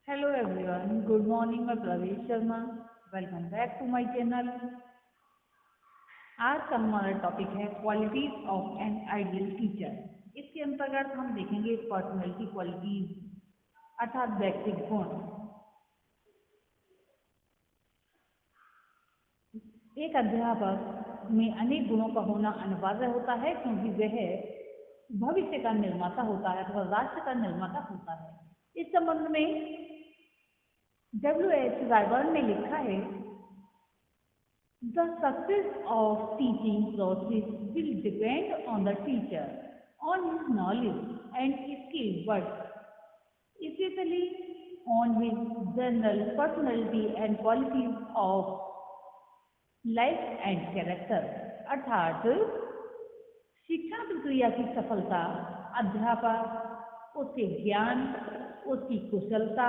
Hello everyone, good morning. मैं Pravesh Sharma. Welcome back to my channel. आज का हमारा टॉपिक है qualities of an ideal teacher. इसके अंतर्गत हम देखेंगे पर्सनैलिटी क्वालिटीज अर्थात व्यक्तिगत गुण। एक अध्यापक में अनेक गुणों का होना अनिवार्य होता है क्योंकि वह भविष्य का निर्माता होता है अथवा राष्ट्र का निर्माता होता है। इस संबंध में W.H. रायबर्न ने लिखा है, The success of teaching process will depend on the teacher, on his knowledge and skill, but especially on his general personality and qualities of life and character। अर्थात शिक्षण प्रक्रिया की सफलता अध्यापक, उसके ज्ञान, उसकी कुशलता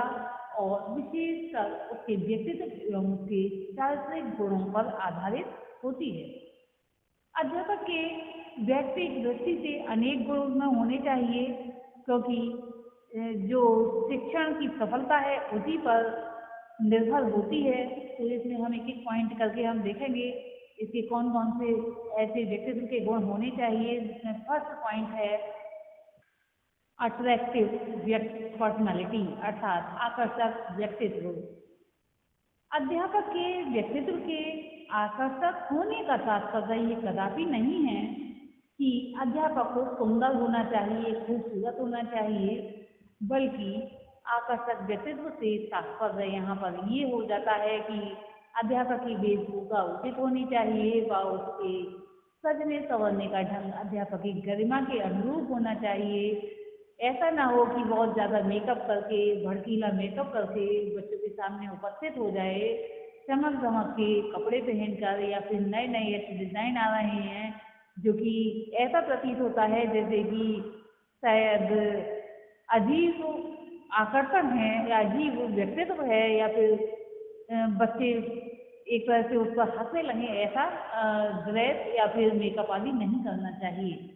और विशेषकर उसके व्यक्तित्व एवं उसके चारित्रिक गुणों पर आधारित होती है। अध्यापक के व्यक्तिगत दृष्टि से अनेक गुण उसमें होने चाहिए क्योंकि जो शिक्षण की सफलता है उसी पर निर्भर होती है। तो इसमें हम एक एक पॉइंट करके हम देखेंगे इसके कौन कौन से ऐसे व्यक्तित्व के गुण होने चाहिए। जिसमें फर्स्ट पॉइंट है अट्रैक्टिव पर्सनालिटी अर्थात आकर्षक व्यक्तित्व। अध्यापक के व्यक्तित्व के आकर्षक होने का तात्पर्य ये कदापि नहीं है कि अध्यापक को सुंदर होना चाहिए, खूबसूरत होना चाहिए, बल्कि आकर्षक व्यक्तित्व से तात्पर्य यहाँ पर ये हो जाता है कि अध्यापक की वेशभूषा उचित होनी चाहिए व उसके सजने संवरने का ढंग अध्यापक की गरिमा के अनुरूप होना चाहिए। ऐसा ना हो कि बहुत ज़्यादा मेकअप करके, भड़कीला मेकअप करके बच्चों के सामने उपस्थित हो जाए, चमक धमक के कपड़े पहनकर, या फिर नए नए ऐसे डिज़ाइन आ रहे हैं जो कि ऐसा प्रतीत होता है जैसे कि शायद अजीब आकर्षण है या अजीब व्यक्तित्व है, या फिर बच्चे एक तरह से उस पर हंसने लगे। ऐसा ड्रेस या फिर मेकअप आदि नहीं करना चाहिए।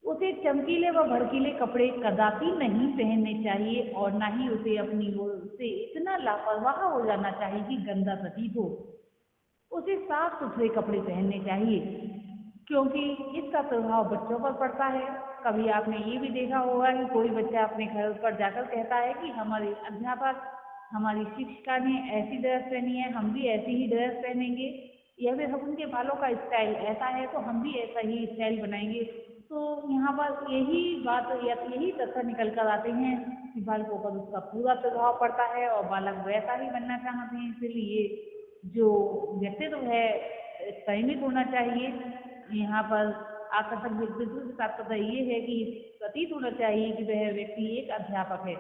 उसे चमकीले व भड़कीले कपड़े कदापि नहीं पहनने चाहिए और ना ही उसे अपनी ओर से इतना लापरवाह हो जाना चाहिए कि गंदा प्रतीत हो। उसे साफ सुथरे कपड़े पहनने चाहिए क्योंकि इसका प्रभाव बच्चों पर पड़ता है। कभी आपने ये भी देखा होगा कि कोई बच्चा अपने घर पर जाकर कहता है कि हमारे अध्यापक, हमारी शिक्षिका ने ऐसी ड्रेस पहनी है, हम भी ऐसी ही ड्रेस पहनेंगे, या फिर हम उनके बालों का स्टाइल ऐसा है तो हम भी ऐसा ही स्टाइल बनाएंगे। तो यहाँ पर यही बात या यही तथ्य निकल कर आते हैं कि बालकों पर उसका पूरा प्रभाव पड़ता है और बालक वैसा ही बनना चाहते हैं। इसलिए जो व्यक्तित्व है संयमित होना चाहिए। यहाँ पर आकर्षक व्यक्तित्व के तात्पर्य ये है कि प्रतीत होना चाहिए कि वह व्यक्ति एक अध्यापक है।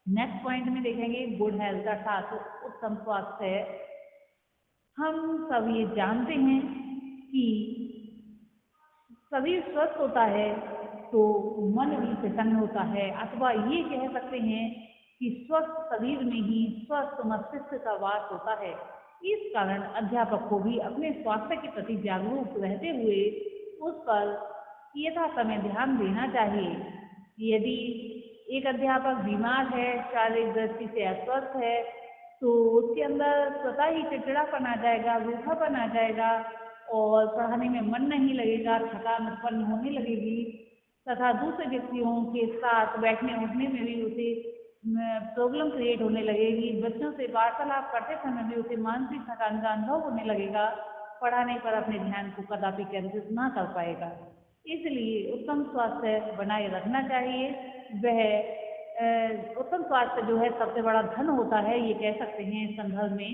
नेक्स्ट पॉइंट में देखेंगे गुड हेल्थ अर्थात उत्तम स्वास्थ्य। हम सब ये जानते हैं कि शरीर स्वस्थ होता है तो मन भी प्रसन्न होता है, अथवा ये कह सकते हैं कि स्वस्थ शरीर में ही स्वस्थ मस्तिष्क का वास होता है। इस कारण अध्यापक को भी अपने स्वास्थ्य के प्रति जागरूक रहते हुए उस पर यथा समय ध्यान देना चाहिए। यदि एक अध्यापक बीमार है, शारीरिक दृष्टि से अस्वस्थ है, तो उसके अंदर स्वतः ही चिड़चिड़ापन आ जाएगा, रूखापन आ जाएगा और पढ़ाने में मन नहीं लगेगा, थकान उत्पन्न होने लगेगी तथा दूसरे व्यक्तियों के साथ बैठने उठने में भी उसे प्रॉब्लम क्रिएट होने लगेगी। बच्चों से वार्तालाप करते समय भी उसे मानसिक थकान का अनुभव होने लगेगा, पढ़ाने पर अपने ध्यान को कदापि केंद्रित ना कर पाएगा। इसलिए उत्तम स्वास्थ्य बनाए रखना चाहिए। वह उत्तम स्वास्थ्य जो है सबसे बड़ा धन होता है, ये कह सकते हैं इस संदर्भ में।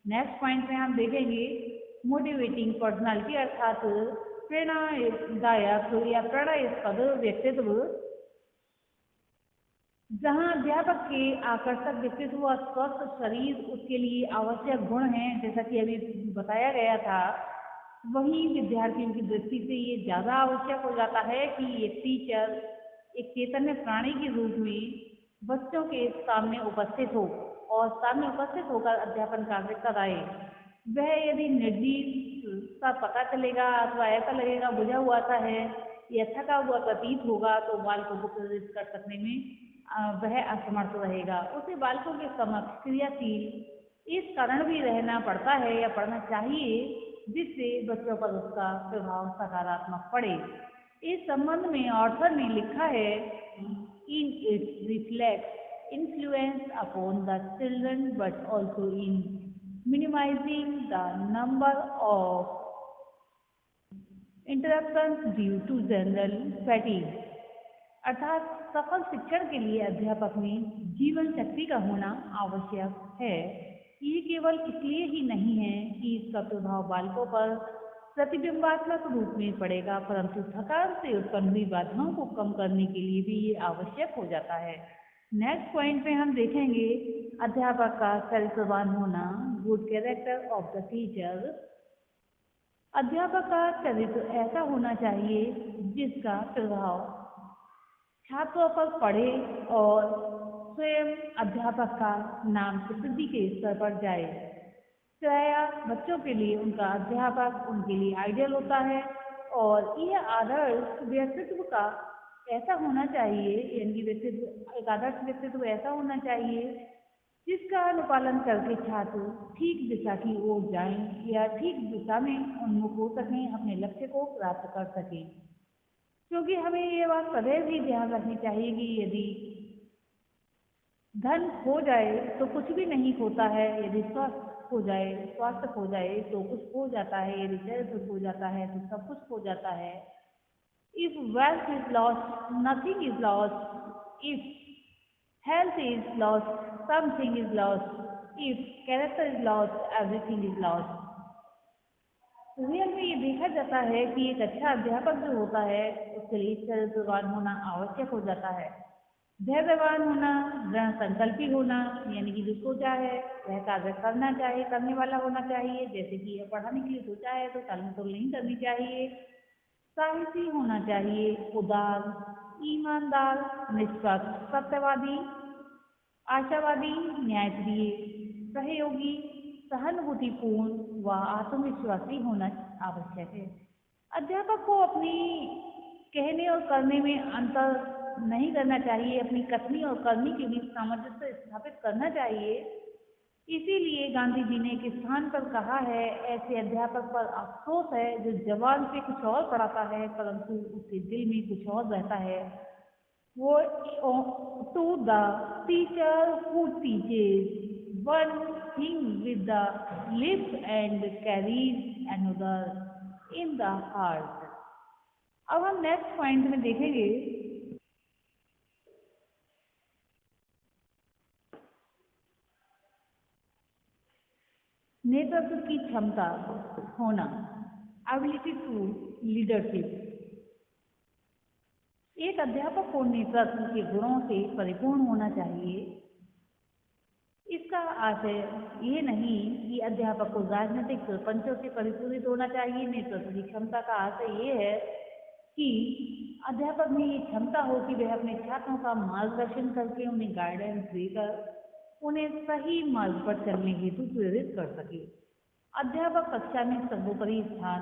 नेक्स्ट पॉइंट में हम देखेंगे मोटिवेटिंग पर्सनालिटी अर्थात प्रेरणादायक या प्रेरणास्पद व्यक्तित्व। जहाँ अध्यापक के आकर्षक व्यक्तित्व और स्वस्थ शरीर उसके लिए आवश्यक गुण हैं, जैसा कि अभी बताया गया था, वहीं विद्यार्थियों की दृष्टि से ये ज़्यादा आवश्यक हो जाता है कि एक टीचर एक चैतन्य प्राणी के रूप में बच्चों के सामने उपस्थित हो और सामने उपस्थित होकर अध्यापन कार्य कराए। वह यदि निर्जीव सा पता चलेगा अथवा ऐसा लगेगा बुझा हुआ सा है या थका हुआ प्रतीत होगा तो बालकों को प्रेरित कर सकने में वह असमर्थ रहेगा। उसे बालकों के समक्ष क्रियाशील इस कारण भी रहना पड़ता है या पड़ना चाहिए जिससे बच्चों पर उसका प्रभाव सकारात्मक पड़े। इस संबंध में ऑथर ने लिखा है, in its reflect influence upon the children but also in minimising the number of interruptions due to general fatigue. अर्थात सफल शिक्षण के लिए अध्यापक में जीवन शक्ति का होना आवश्यक है। ये केवल इसलिए ही नहीं है कि इसका प्रभाव बालकों पर प्रतिबिंबात्मक रूप में पड़ेगा, परंतु थकान से उत्पन्न हुई बाधाओं को कम करने के लिए भी ये आवश्यक हो जाता है। नेक्स्ट पॉइंट में हम देखेंगे अध्यापक का चरित्रवान होना, good character of the teacher. अध्यापक का चरित्र ऐसा होना चाहिए जिसका प्रभाव छात्रों पर पढ़े और स्वयं अध्यापक का नाम प्रसिद्धि के स्तर पर जाए। प्रायः बच्चों के लिए उनका अध्यापक उनके लिए आइडियल होता है और यह आदर्श व्यक्तित्व का ऐसा होना चाहिए, यानी व्यक्तित्व एक आदर्श व्यक्तित्व ऐसा होना चाहिए जिसका अनुपालन करके छात्र ठीक दिशा की ओर जाएं या ठीक दिशा में उन्मुख हो सकें, अपने लक्ष्य को प्राप्त कर सकें। क्योंकि हमें ये बात सदैव ही ध्यान रखनी चाहिए कि यदि धन खो जाए तो कुछ भी नहीं खोता है, यदि स्वास्थ्य खो जाए तो कुछ खो जाता है, यदि चरित्र खो जाता है तो सब कुछ खो जाता है। If wealth is lost nothing is lost, if health is lost something is lost, if character is lost everything is lost. Real में ये देखा जाता है कि एक अच्छा अध्यापक जो होता है उसके लिए चरित्रवान होना आवश्यक हो जाता है। धैर्यवान होना, दृढ़ संकल्पी होना, यानी कि जो सोचा है वह कार्य करने वाला होना चाहिए। जैसे कि यह पढ़ाने के लिए सोचा है तो टालम टोल नहीं करनी चाहिए। साहसी होना चाहिए, उदार, ईमानदार, निष्पक्ष, सत्यवादी, आशावादी, न्यायप्रिय, सहयोगी, सहानुभूतिपूर्ण व आत्मविश्वासी होना आवश्यक है। अध्यापक को अपनी कहने और करने में अंतर नहीं करना चाहिए, अपनी कथनी और करनी के बीच सामंजस्य स्थापित करना चाहिए। इसीलिए गांधी जी ने एक स्थान पर कहा है, ऐसे अध्यापक पर अफसोस है जो जबान पे कुछ और पढ़ाता है परंतु उसके दिल में कुछ और रहता है। Woe to the teacher who teaches one thing with the lips and carries another in the heart. अब हम नेक्स्ट पॉइंट में देखेंगे नेतृत्व की क्षमता होना, एबिलिटी टू लीडरशिप। एक अध्यापक को नेतृत्व के गुणों से परिपूर्ण होना चाहिए। इसका आशय ये नहीं कि अध्यापक को राजनीतिक सरपंचों से परिपूरित होना चाहिए। नेतृत्व की क्षमता का आशय ये है कि अध्यापक में ये क्षमता हो कि वह अपने छात्रों का मार्गदर्शन करके उन्हें गाइडेंस देकर उन्हें सही मार्ग पर चलने हेतु प्रेरित कर सके। अध्यापक कक्षा में सर्वोपरि स्थान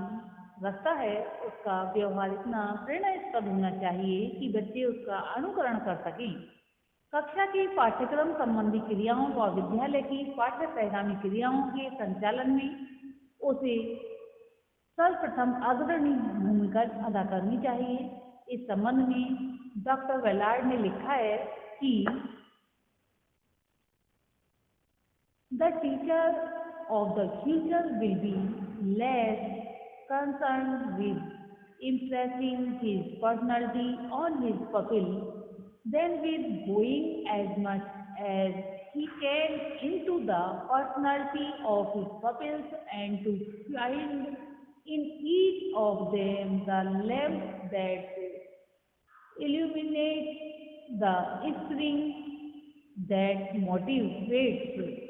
रखता है, उसका व्यवहार इतना प्रेरणास्पद होना चाहिए कि बच्चे उसका अनुकरण कर सकें। कक्षा की पाठ्यक्रम संबंधी क्रियाओं व विद्यालय की पाठ्य सहगामी क्रियाओं के संचालन में उसे सर्वप्रथम अग्रणी भूमिका अदा करनी चाहिए। इस संबंध में डॉक्टर वेलार्ड ने लिखा है कि the teacher of the future will be less concerned with impressing his personality on his pupil than with going as much as he can into the personality of his pupils and to find in each of them the lamp that illuminates the spring that motivates।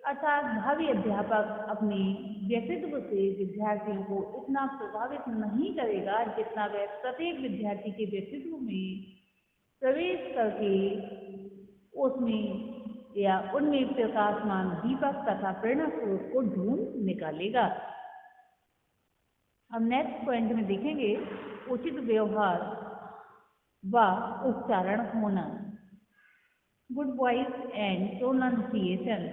अर्थात भावी अध्यापक अपने व्यक्तित्व से विद्यार्थियों को इतना प्रभावित नहीं करेगा जितना वह प्रत्येक विद्यार्थी के व्यक्तित्व में प्रवेश करके उसमें या उनमें प्रकाशमान दीपक तथा प्रेरणा स्रोत को ढूंढ निकालेगा। अब नेक्स्ट पॉइंट में देखेंगे उचित व्यवहार व उच्चारण होना। गुड वॉइस एंड प्रोनाउंसिएशन,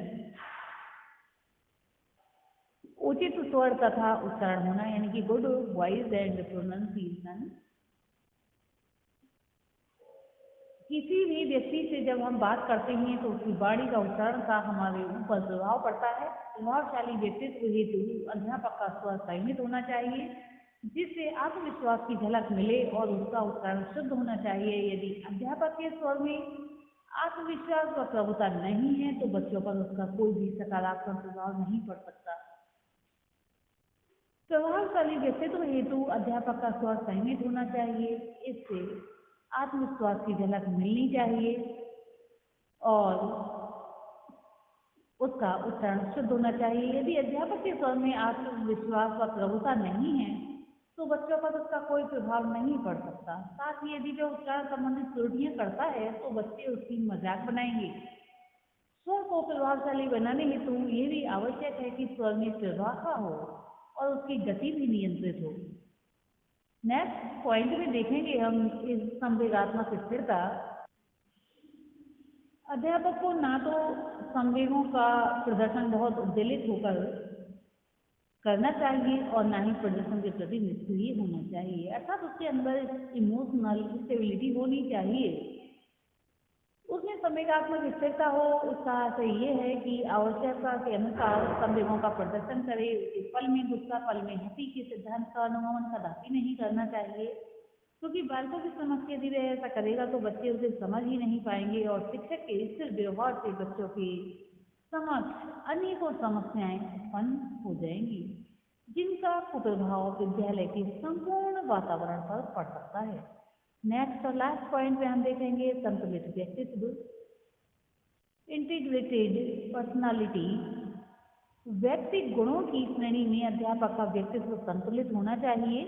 उचित स्वर तथा उच्चारण होना, यानी कि गुड वॉइस एंड प्रोनाउंसिएशन। किसी भी व्यक्ति से जब हम बात करते हैं तो उसकी वाणी का उच्चारण का हमारे ऊपर प्रभाव पड़ता है। प्रभावशाली व्यक्तित्व हेतु अध्यापक का स्वर संयमित होना चाहिए, जिससे आत्मविश्वास की झलक मिले, और उसका उच्चारण शुद्ध होना चाहिए। यदि अध्यापक के स्वर में आत्मविश्वास व प्रभुता नहीं है तो बच्चों पर उसका कोई भी सकारात्मक प्रभाव नहीं पड़ सकता। प्रभावशाली व्यक्तित्व हेतु अध्यापक का स्वर संयमित होना चाहिए, इससे आत्मविश्वास की झलक मिलनी चाहिए और उसका उच्चारण शुद्ध होना चाहिए। यदि अध्यापक के स्वर में आत्मविश्वास व प्रभुता नहीं है तो बच्चों पर उसका कोई प्रभाव नहीं पड़ सकता। साथ ही यदि वह उच्चारण संबंधित त्रुटियां करता है तो बच्चे उसकी मजाक बनाएंगे। स्वर को प्रभावशाली बनाने हेतु ये भी आवश्यक है कि स्वर में प्रवाह हो और उसकी गति भी नियंत्रित हो। नेक्स्ट पॉइंट में देखेंगे हम इस संवेगात्मक स्थिरता। अध्यापक को ना तो संवेगों का प्रदर्शन बहुत उद्वेलित होकर करना चाहिए और ना ही प्रदर्शन के प्रति निष्क्रिय होना चाहिए, अर्थात उसके अंदर इमोशनल स्टेबिलिटी होनी चाहिए, उसमें संवेगात्मक स्थिरता हो। इसका अर्थ ये है कि आवश्यकता के अनुसार संवेगों का प्रदर्शन करे। उसे पल में गुस्सा पल में हंसी के सिद्धांत का अनुगमन कदापि नहीं करना चाहिए, क्योंकि बालकों की समझ के यदि वह ऐसा करेगा तो बच्चे उसे समझ ही नहीं पाएंगे और शिक्षक के स्थिर व्यवहार से बच्चों की समक्ष अनेकों समस्याएं उत्पन्न हो जाएंगी, जिनका कुप्रभाव विद्यालय के संपूर्ण वातावरण पर पड़ सकता है। नेक्स्ट और लास्ट पॉइंट में हम देखेंगे संतुलित व्यक्तित्व, इंटीग्रेटेड पर्सनालिटी। व्यक्तिगत गुणों की श्रेणी में अध्यापक का व्यक्तित्व संतुलित होना चाहिए,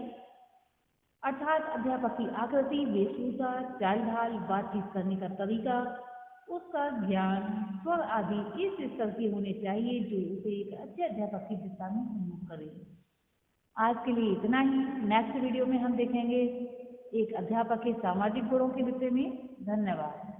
अर्थात अध्यापक की आकृति, वेशभूषा, चाल ढाल, बातचीत करने का तरीका, उसका ज्ञान, स्वर आदि इस स्तर के होने चाहिए जो उसे एक अच्छे अध्यापक की दिशा में उन्मुख करे। आज के लिए इतना ही। नेक्स्ट वीडियो में हम देखेंगे एक अध्यापक के सामाजिक गुणों के विषय में। धन्यवाद।